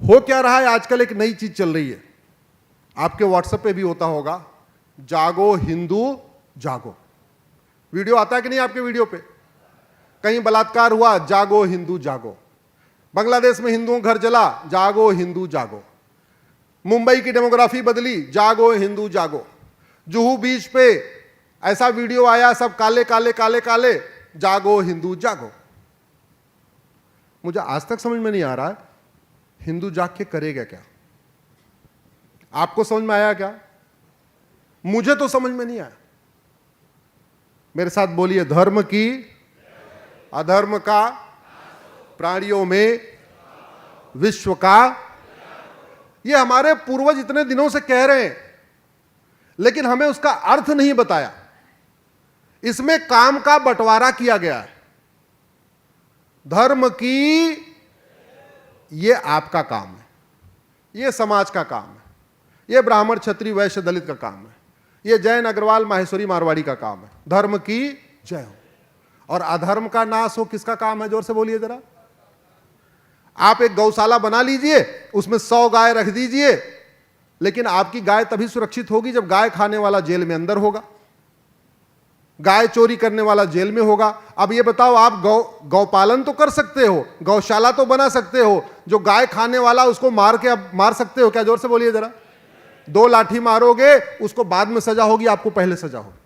हो क्या रहा है आजकल, एक नई चीज चल रही है, आपके व्हाट्सएप पे भी होता होगा, जागो हिंदू जागो। वीडियो आता है कि नहीं आपके वीडियो पे? कहीं बलात्कार हुआ, जागो हिंदू जागो। बांग्लादेश में हिंदुओं घर जला, जागो हिंदू जागो। मुंबई की डेमोग्राफी बदली, जागो हिंदू जागो। जुहू बीच पे ऐसा वीडियो आया, सब काले काले काले काले, जागो हिंदू जागो। मुझे आज तक समझ में नहीं आ रहा है हिंदू जाग के करेगा क्या। आपको समझ में आया क्या? मुझे तो समझ में नहीं आया। मेरे साथ बोलिए, धर्म की अधर्म का, प्राणियों में विश्व का। ये हमारे पूर्वज इतने दिनों से कह रहे हैं, लेकिन हमें उसका अर्थ नहीं बताया। इसमें काम का बंटवारा किया गया है। धर्म की, ये आपका काम है, ये समाज का काम है, ये ब्राह्मण क्षत्रिय वैश्य दलित का काम है, ये जैन अग्रवाल माहेश्वरी मारवाड़ी का काम है। धर्म की जय हो। और अधर्म का नाश हो किसका काम है? जोर से बोलिए जरा। आप एक गौशाला बना लीजिए, उसमें 100 गाय रख दीजिए, लेकिन आपकी गाय तभी सुरक्षित होगी जब गाय खाने वाला जेल में अंदर होगा, गाय चोरी करने वाला जेल में होगा। अब ये बताओ, आप गौपालन तो कर सकते हो, गौशाला तो बना सकते हो, जो गाय खाने वाला उसको मार के अब मार सकते हो क्या? जोर से बोलिए जरा। 2 लाठी मारोगे, उसको बाद में सजा होगी, आपको पहले सजा होगी।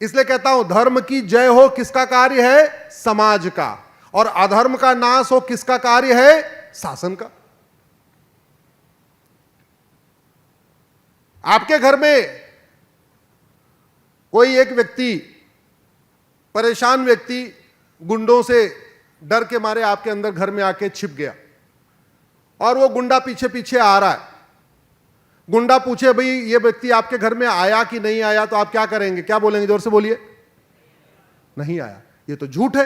इसलिए कहता हूं, धर्म की जय हो किसका कार्य है? समाज का। और अधर्म का नाश हो किसका कार्य है? शासन का। आपके घर में कोई एक व्यक्ति, परेशान व्यक्ति, गुंडों से डर के मारे आपके अंदर घर में आके छिप गया, और वो गुंडा पीछे पीछे आ रहा है। गुंडा पूछे, भाई ये व्यक्ति आपके घर में आया कि नहीं आया, तो आप क्या करेंगे? क्या बोलेंगे? जोर से बोलिए। नहीं आया। ये तो झूठ है,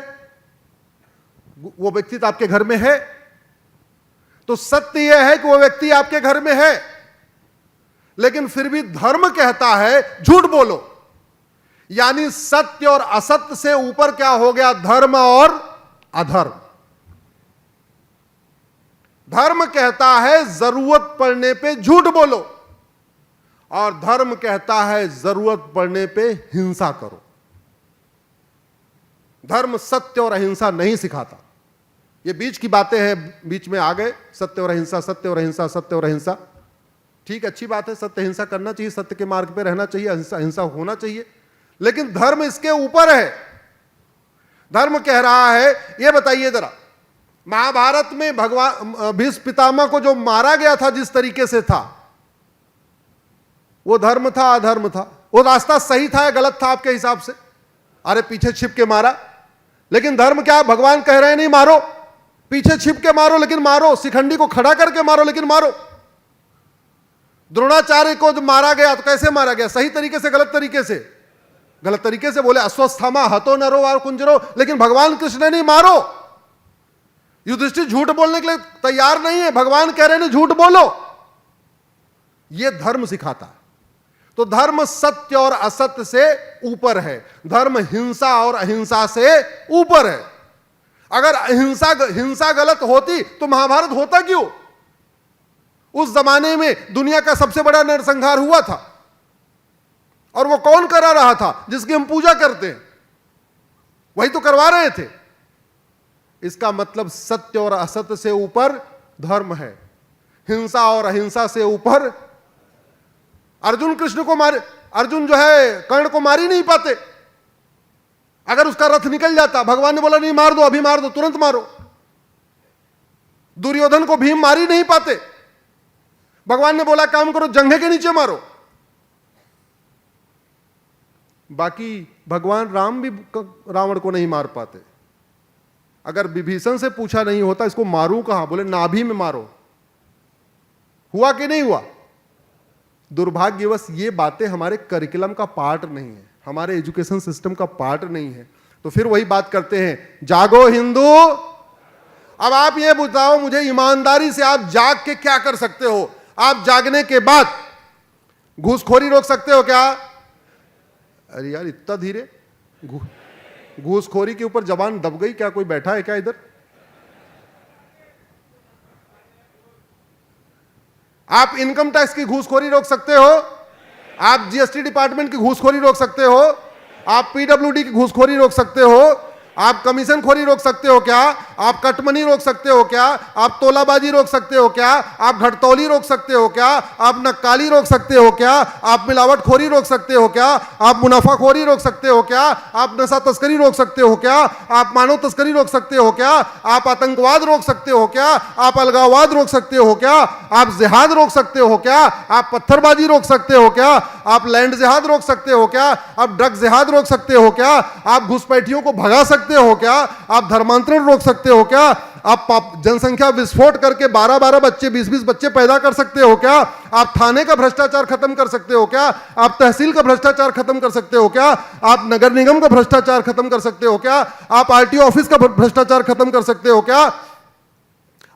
वो व्यक्ति तो आपके घर में है। तो सत्य यह है कि वो व्यक्ति आपके घर में है, लेकिन फिर भी धर्म कहता है झूठ बोलो। यानी सत्य और असत्य से ऊपर क्या हो गया? धर्म और अधर्म। धर्म कहता है जरूरत पड़ने पे झूठ बोलो, और धर्म कहता है जरूरत पड़ने पे हिंसा करो। धर्म सत्य और अहिंसा नहीं सिखाता। ये बीच की बातें हैं, बीच में आ गए सत्य और अहिंसा, सत्य और अहिंसा, सत्य और अहिंसा। ठीक, अच्छी बात है, सत्य अहिंसा करना चाहिए, सत्य के मार्ग पे रहना चाहिए, अहिंसा होना चाहिए, लेकिन धर्म इसके ऊपर है। धर्म कह रहा है, ये बताइए जरा, महाभारत में भगवान भीष्म पितामह को जो मारा गया था, जिस तरीके से था, वो धर्म था अधर्म था? वो रास्ता सही था या गलत था आपके हिसाब से? अरे पीछे छिप के मारा, लेकिन धर्म क्या? भगवान कह रहे हैं नहीं मारो, पीछे छिप के मारो लेकिन मारो, शिखंडी को खड़ा करके मारो लेकिन मारो। द्रोणाचार्य को जब मारा गया तो कैसे मारा गया? सही तरीके से, गलत तरीके से? गलत तरीके से। बोले अश्वस्थामा हतो नरो और कुंजरो, लेकिन भगवान कृष्ण ने नहीं मारो। युधिष्ठिर झूठ बोलने के लिए तैयार नहीं है, भगवान कह रहे हैं झूठ बोलो। यह धर्म सिखाता है। तो धर्म सत्य और असत्य से ऊपर है, धर्म हिंसा और अहिंसा से ऊपर है। अगर हिंसा गलत होती तो महाभारत होता क्यों? उस जमाने में दुनिया का सबसे बड़ा नरसंहार हुआ था, और वो कौन करा रहा था? जिसकी हम पूजा करते हैं, वही तो करवा रहे थे। इसका मतलब सत्य और असत्य से ऊपर धर्म है, हिंसा और अहिंसा से ऊपर। अर्जुन कृष्ण को मारे, अर्जुन जो है कर्ण को मार ही नहीं पाते। अगर उसका रथ निकल जाता, भगवान ने बोला नहीं मार दो, अभी मार दो, तुरंत मारो। दुर्योधन को भीम मार ही नहीं पाते, भगवान ने बोला काम करो, जंघे के नीचे मारो। बाकी भगवान राम भी रावण को नहीं मार पाते। अगर विभीषण से पूछा नहीं होता इसको मारूं कहां, बोले नाभि में मारो। हुआ कि नहीं हुआ? दुर्भाग्यवश ये बातें हमारे करिकुलम का पार्ट नहीं है, हमारे एजुकेशन सिस्टम का पार्ट नहीं है। तो फिर वही बात करते हैं, जागो हिंदू। अब आप ये बताओ मुझे, ईमानदारी से आप जाग के क्या कर सकते हो? आप जागने के बाद घूसखोरी रोक सकते हो क्या? अरे यार इतना धीरे, घूसखोरी के ऊपर जबान दब गई क्या? कोई बैठा है क्या इधर? आप इनकम टैक्स की घूसखोरी रोक सकते हो, आप जीएसटी डिपार्टमेंट की घूसखोरी रोक सकते हो, आप पीडब्ल्यूडी की घूसखोरी रोक सकते हो, आप कमीशन खोरी रोक सकते हो क्या, आप कटमनी रोक सकते हो क्या, आप तोलाबाजी रोक सकते हो क्या, आप घटतौली रोक सकते हो क्या, आप नक्काली रोक सकते हो क्या, आप मिलावटखोरी रोक सकते हो क्या, आप मुनाफाखोरी रोक सकते हो क्या, आप नशा तस्करी रोक सकते हो क्या, आप मानव तस्करी रोक सकते हो क्या, आप आतंकवाद रोक सकते हो क्या, आप अलगाववाद रोक सकते हो क्या, आप जिहाद रोक सकते हो क्या, आप पत्थरबाजी रोक सकते हो क्या, आप लैंड जिहाद रोक सकते हो क्या, आप ड्रग जिहाद रोक सकते हो क्या, आप घुसपैठियों को भगा सकते हो क्या, आप धर्मांतरण रोक सकते हो क्या, आप जनसंख्या विस्फोट करके 12-12 बच्चे 20-20 बच्चे पैदा कर सकते हो क्या, आप थाने का भ्रष्टाचार खत्म कर सकते हो क्या, आप तहसील का भ्रष्टाचार खत्म कर सकते हो क्या, आप नगर निगम का भ्रष्टाचार खत्म कर सकते हो क्या, आप आरटीओ ऑफिस का भ्रष्टाचार खत्म कर सकते हो क्या,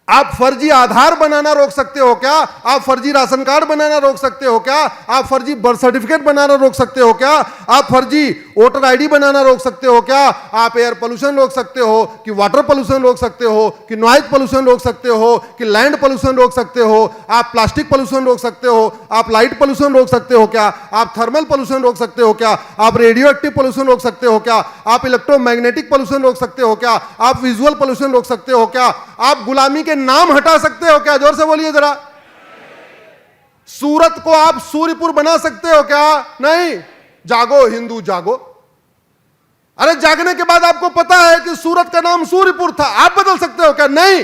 आप फर्जी आधार बनाना रोक सकते हो क्या, आप फर्जी राशन कार्ड बनाना रोक सकते हो क्या, आप फर्जी बर्थ सर्टिफिकेट बनाना रोक सकते हो क्या, आप फर्जी वोटर आईडी बनाना रोक सकते हो क्या, आप एयर पोल्यूशन रोक सकते हो कि वाटर पोल्यूशन रोक सकते हो कि नॉइज पोल्यूशन रोक सकते हो कि लैंड पोल्यूशन रोक सकते हो, आप प्लास्टिक पोल्यूशन रोक सकते हो, आप लाइट पोल्यूशन रोक सकते हो क्या, आप थर्मल पोल्यूशन रोक सकते हो क्या, आप रेडियो एक्टिव पोल्यूशन रोक सकते हो क्या, आप इलेक्ट्रोमैग्नेटिक पोल्यूशन रोक सकते हो क्या, आप विजुअल पोल्यूशन रोक सकते हो क्या, आप गुलामी के नाम हटा सकते हो क्या, जोर से बोलिए जरा। सूरत को आप सूर्यपुर बना सकते हो क्या, नहीं। जागो हिंदू जागो। अरे जागने के बाद आपको पता है कि सूरत का नाम सूर्यपुर था, आप बदल सकते हो क्या, नहीं।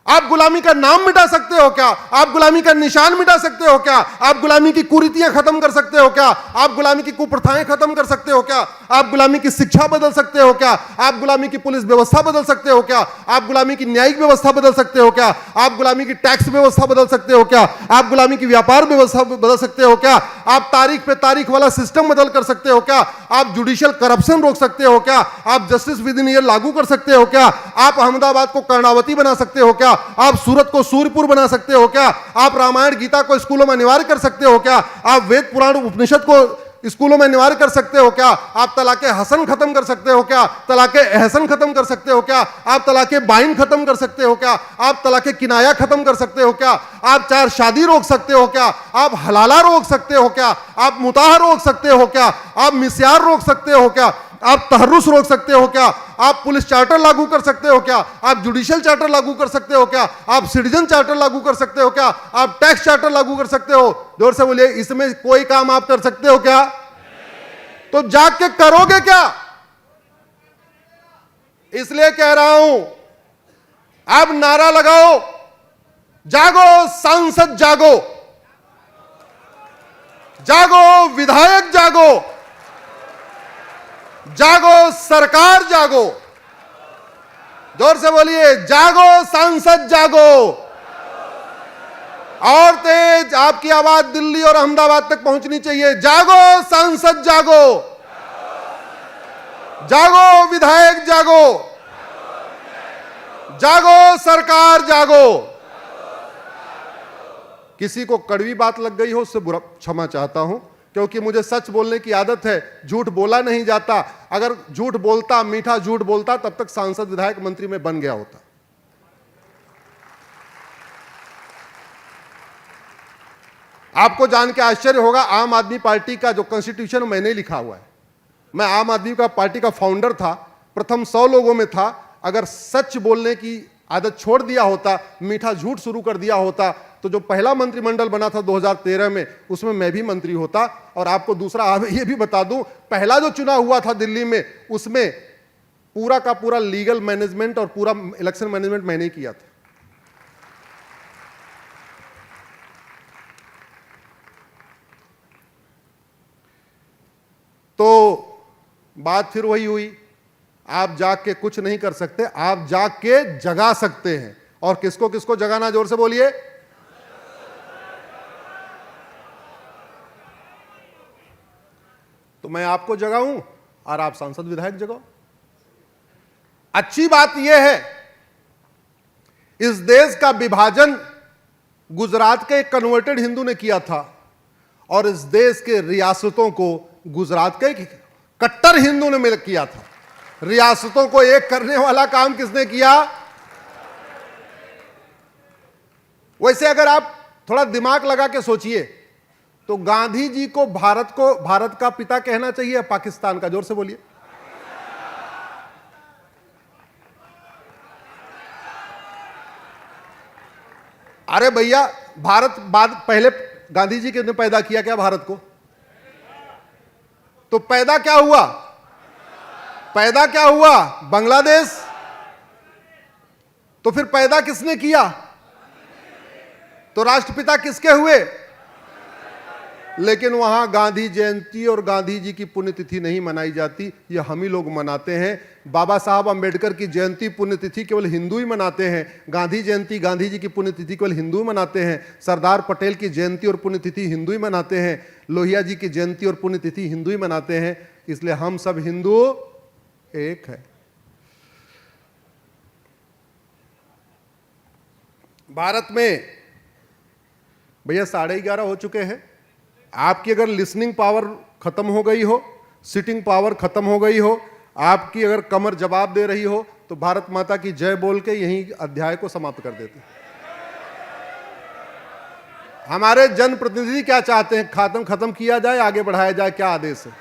आप गुलामी का नाम मिटा सकते हो क्या, आप गुलामी का निशान मिटा सकते हो क्या, आप गुलामी की कुरीतियां खत्म कर सकते हो क्या, आप गुलामी की कुप्रथाएं खत्म कर सकते हो क्या, आप गुलामी की शिक्षा बदल सकते हो क्या, आप गुलामी की पुलिस व्यवस्था बदल सकते हो क्या, आप गुलामी की न्यायिक व्यवस्था बदल सकते हो क्या, आप गुलामी की टैक्स व्यवस्था बदल सकते हो क्या, आप गुलामी की व्यापार व्यवस्था बदल सकते हो क्या, आप तारीख पे तारीख वाला सिस्टम बदल कर सकते हो क्या, आप जुडिशियल करप्शन रोक सकते हो क्या, आप जस्टिस विद इन ईयर लागू कर सकते हो क्या, आप अहमदाबाद को कर्णावती बना सकते हो क्या, आप सूरत को सूर्यपुर बना सकते हो क्या, आप रामायण गीता को स्कूलों में अनिवार्य कर सकते हो क्या, आप वेद पुराण उपनिषद को स्कूलों में अनिवार्य कर सकते हो क्या, आप तलाके हसन खत्म कर सकते हो क्या, तलाके एहसन खत्म कर सकते हो क्या, आप तलाके बाइन खत्म कर सकते हो क्या, आप तलाके किनाया खत्म कर सकते हो क्या, आप चार शादी रोक सकते हो क्या, आप हलाला रोक सकते हो क्या, आप मुताह रोक सकते हो क्या, आप मिस्यार रोक सकते हो क्या, आप तहर्रुस रोक सकते हो क्या, आप पुलिस चार्टर लागू कर सकते हो क्या, आप जुडिशियल चार्टर लागू कर सकते हो क्या, आप सिटीजन चार्टर लागू कर सकते हो क्या, आप टैक्स चार्टर लागू कर सकते हो, जोर से बोलिए, इसमें कोई काम आप कर सकते हो क्या, तो जाग के करोगे क्या। इसलिए कह रहा हूं, अब नारा लगाओ, जागो सांसद जागो, जागो विधायक जागो, जागो सरकार जागो, जोर से बोलिए, जागो सांसद जागो। और तेज आपकी आवाज दिल्ली और अहमदाबाद तक पहुंचनी चाहिए, जागो सांसद जागो, जागो विधायक जागो, जागो सरकार जागो। किसी को कड़वी बात लग गई हो उससे बुरा क्षमा चाहता हूं, क्योंकि मुझे सच बोलने की आदत है, झूठ बोला नहीं जाता। अगर झूठ बोलता, मीठा झूठ बोलता, तब तक सांसद विधायक मंत्री में बन गया होता। आपको जान के आश्चर्य होगा, आम आदमी पार्टी का जो कॉन्स्टिट्यूशन मैंने लिखा हुआ है, मैं आम आदमी का पार्टी का फाउंडर था, प्रथम 100 लोगों में था। अगर सच बोलने की आदत छोड़ दिया होता, मीठा झूठ शुरू कर दिया होता, तो जो पहला मंत्रिमंडल बना था 2013 में, उसमें मैं भी मंत्री होता। और आपको दूसरा ये भी बता दूं, पहला जो चुनाव हुआ था दिल्ली में, उसमें पूरा का पूरा लीगल मैनेजमेंट और पूरा इलेक्शन मैनेजमेंट मैंने ही किया था। तो बात फिर वही हुई, आप जाग के कुछ नहीं कर सकते, आप जाग के जगा सकते हैं। और किसको किसको जगाना, जोर से बोलिए। तो मैं आपको जगाऊं और आप सांसद विधायक जगाओ। अच्छी बात यह है, इस देश का विभाजन गुजरात के एक कन्वर्टेड हिंदू ने किया था, और इस देश के रियासतों को गुजरात के एक कट्टर हिंदू ने मिल किया था। रियासतों को एक करने वाला काम किसने किया? वैसे अगर आप थोड़ा दिमाग लगा के सोचिए तो गांधी जी को भारत का पिता कहना चाहिए या पाकिस्तान का? जोर से बोलिए। अरे भैया, भारत बाद पहले गांधी जी ने पैदा किया क्या भारत को? तो पैदा क्या हुआ? पैदा क्या हुआ? बांग्लादेश। तो फिर पैदा किसने किया? तो राष्ट्रपिता किसके हुए? लेकिन वहां गांधी जयंती और गांधी जी की पुण्यतिथि नहीं मनाई जाती, ये हम ही लोग मनाते हैं। बाबा साहब अंबेडकर की जयंती पुण्यतिथि केवल हिंदू ही मनाते हैं। गांधी जयंती, गांधी जी की पुण्यतिथि केवल हिंदू मनाते हैं। सरदार पटेल की जयंती और पुण्यतिथि हिंदू ही मनाते हैं। लोहिया जी की जयंती और पुण्यतिथि हिंदू ही मनाते हैं। इसलिए हम सब हिंदू एक है। भारत में भैया 11:30 हो चुके हैं। आपकी अगर लिसनिंग पावर खत्म हो गई हो, सिटिंग पावर खत्म हो गई हो, आपकी अगर कमर जवाब दे रही हो, तो भारत माता की जय बोल के यहीं अध्याय को समाप्त कर देते। हमारे जनप्रतिनिधि क्या चाहते हैं? खत्म किया जाए, आगे बढ़ाया जाए, क्या आदेश है?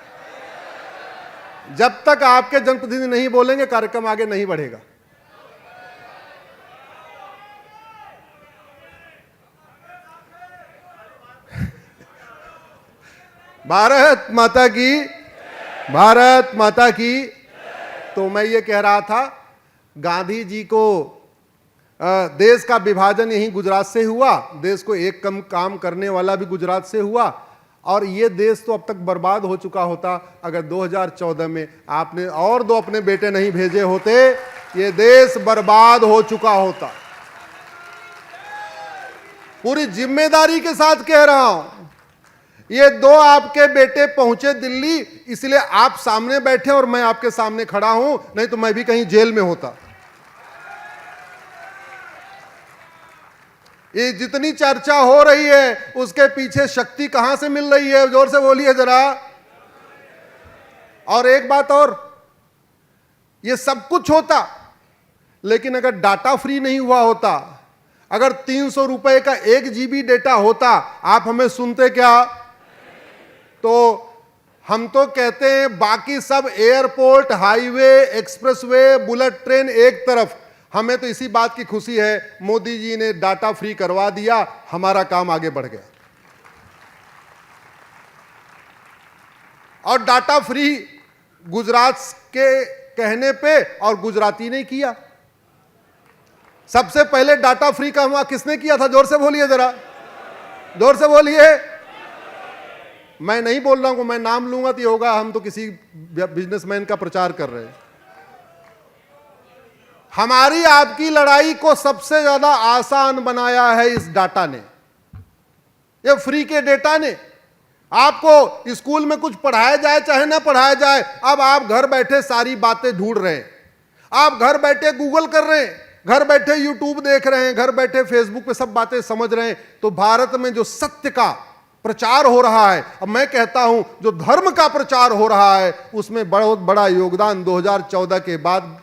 जब तक आपके जनप्रतिनिधि नहीं बोलेंगे कार्यक्रम आगे नहीं बढ़ेगा। भारत माता की, भारत माता की। तो मैं ये कह रहा था, गांधी जी को देश का विभाजन यहीं गुजरात से हुआ, देश को एक कम काम करने वाला भी गुजरात से हुआ, और ये देश तो अब तक बर्बाद हो चुका होता अगर 2014 में आपने और 2 अपने बेटे नहीं भेजे होते। ये देश बर्बाद हो चुका होता। पूरी जिम्मेदारी के साथ कह रहा हूं, ये 2 आपके बेटे पहुंचे दिल्ली, इसलिए आप सामने बैठे और मैं आपके सामने खड़ा हूं, नहीं तो मैं भी कहीं जेल में होता। ये जितनी चर्चा हो रही है उसके पीछे शक्ति कहां से मिल रही है? जोर से बोलिए जरा। और एक बात और, ये सब कुछ होता लेकिन अगर डाटा फ्री नहीं हुआ होता, अगर 300 रुपए का 1 GB डेटा होता, आप हमें सुनते क्या? तो हम तो कहते हैं बाकी सब airport, highway, expressway, bullet train एक तरफ, हमें तो इसी बात की खुशी है मोदी जी ने डाटा फ्री करवा दिया, हमारा काम आगे बढ़ गया। और डाटा फ्री गुजरात के कहने पे और गुजराती ने किया। सबसे पहले डाटा फ्री का हुआ किसने किया था? जोर से बोलिए जरा, जोर से बोलिए। मैं नहीं बोल रहा हूं, मैं नाम लूंगा तो ये होगा हम तो किसी बिजनेसमैन का प्रचार कर रहे हैं। हमारी आपकी लड़ाई को सबसे ज्यादा आसान बनाया है इस डाटा ने, ये फ्री के डेटा ने। आपको स्कूल में कुछ पढ़ाया जाए चाहे ना पढ़ाया जाए, अब आप घर बैठे सारी बातें ढूंढ रहे हैं, आप घर बैठे गूगल कर रहे हैं, घर बैठे यूट्यूब देख रहे हैं, घर बैठे फेसबुक पे सब बातें समझ रहे हैं। तो भारत में जो सत्य का प्रचार हो रहा है, अब मैं कहता हूं जो धर्म का प्रचार हो रहा है, उसमें बहुत बड़ा योगदान 2014 के बाद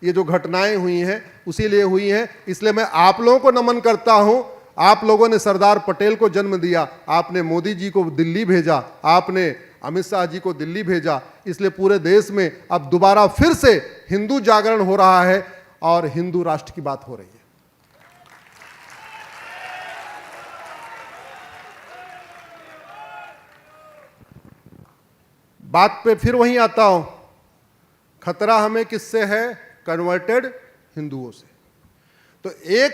ये जो घटनाएं हुई हैं उसी लिए हुई हैं। इसलिए मैं आप लोगों को नमन करता हूं। आप लोगों ने सरदार पटेल को जन्म दिया, आपने मोदी जी को दिल्ली भेजा, आपने अमित शाह जी को दिल्ली भेजा, इसलिए पूरे देश में अब दोबारा फिर से हिंदू जागरण हो रहा है और हिंदू राष्ट्र की बात हो रही है। बात पे फिर वहीं आता हूं, खतरा हमें किससे है? कन्वर्टेड हिंदुओं से। तो एक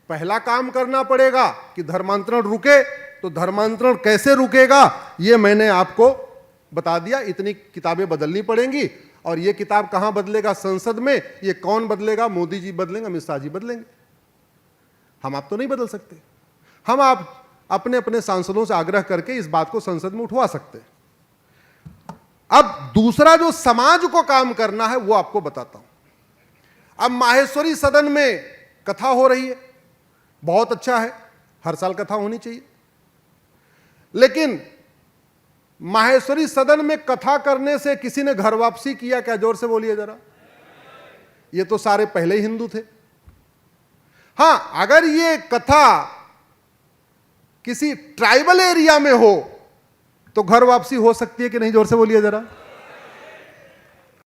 पहला काम करना पड़ेगा कि धर्मांतरण रुके। तो धर्मांतरण कैसे रुकेगा ये मैंने आपको बता दिया। इतनी किताबें बदलनी पड़ेंगी, और ये किताब कहां बदलेगा? संसद में। ये कौन बदलेगा? मोदी जी बदलेंगे, अमित शाह जी बदलेंगे। हम आप तो नहीं बदल सकते। हम आप अपने अपने सांसदों से आग्रह करके इस बात को संसद में उठवा सकते हैं। अब दूसरा जो समाज को काम करना है वो आपको बताता हूं। अब माहेश्वरी सदन में कथा हो रही है, बहुत अच्छा है, हर साल कथा होनी चाहिए। लेकिन माहेश्वरी सदन में कथा करने से किसी ने घर वापसी किया क्या? जोर से बोलिए जरा। ये तो सारे पहले ही हिंदू थे। हां, अगर ये कथा किसी ट्राइबल एरिया में हो तो घर वापसी हो सकती है कि नहीं? जोर से बोलिए जरा।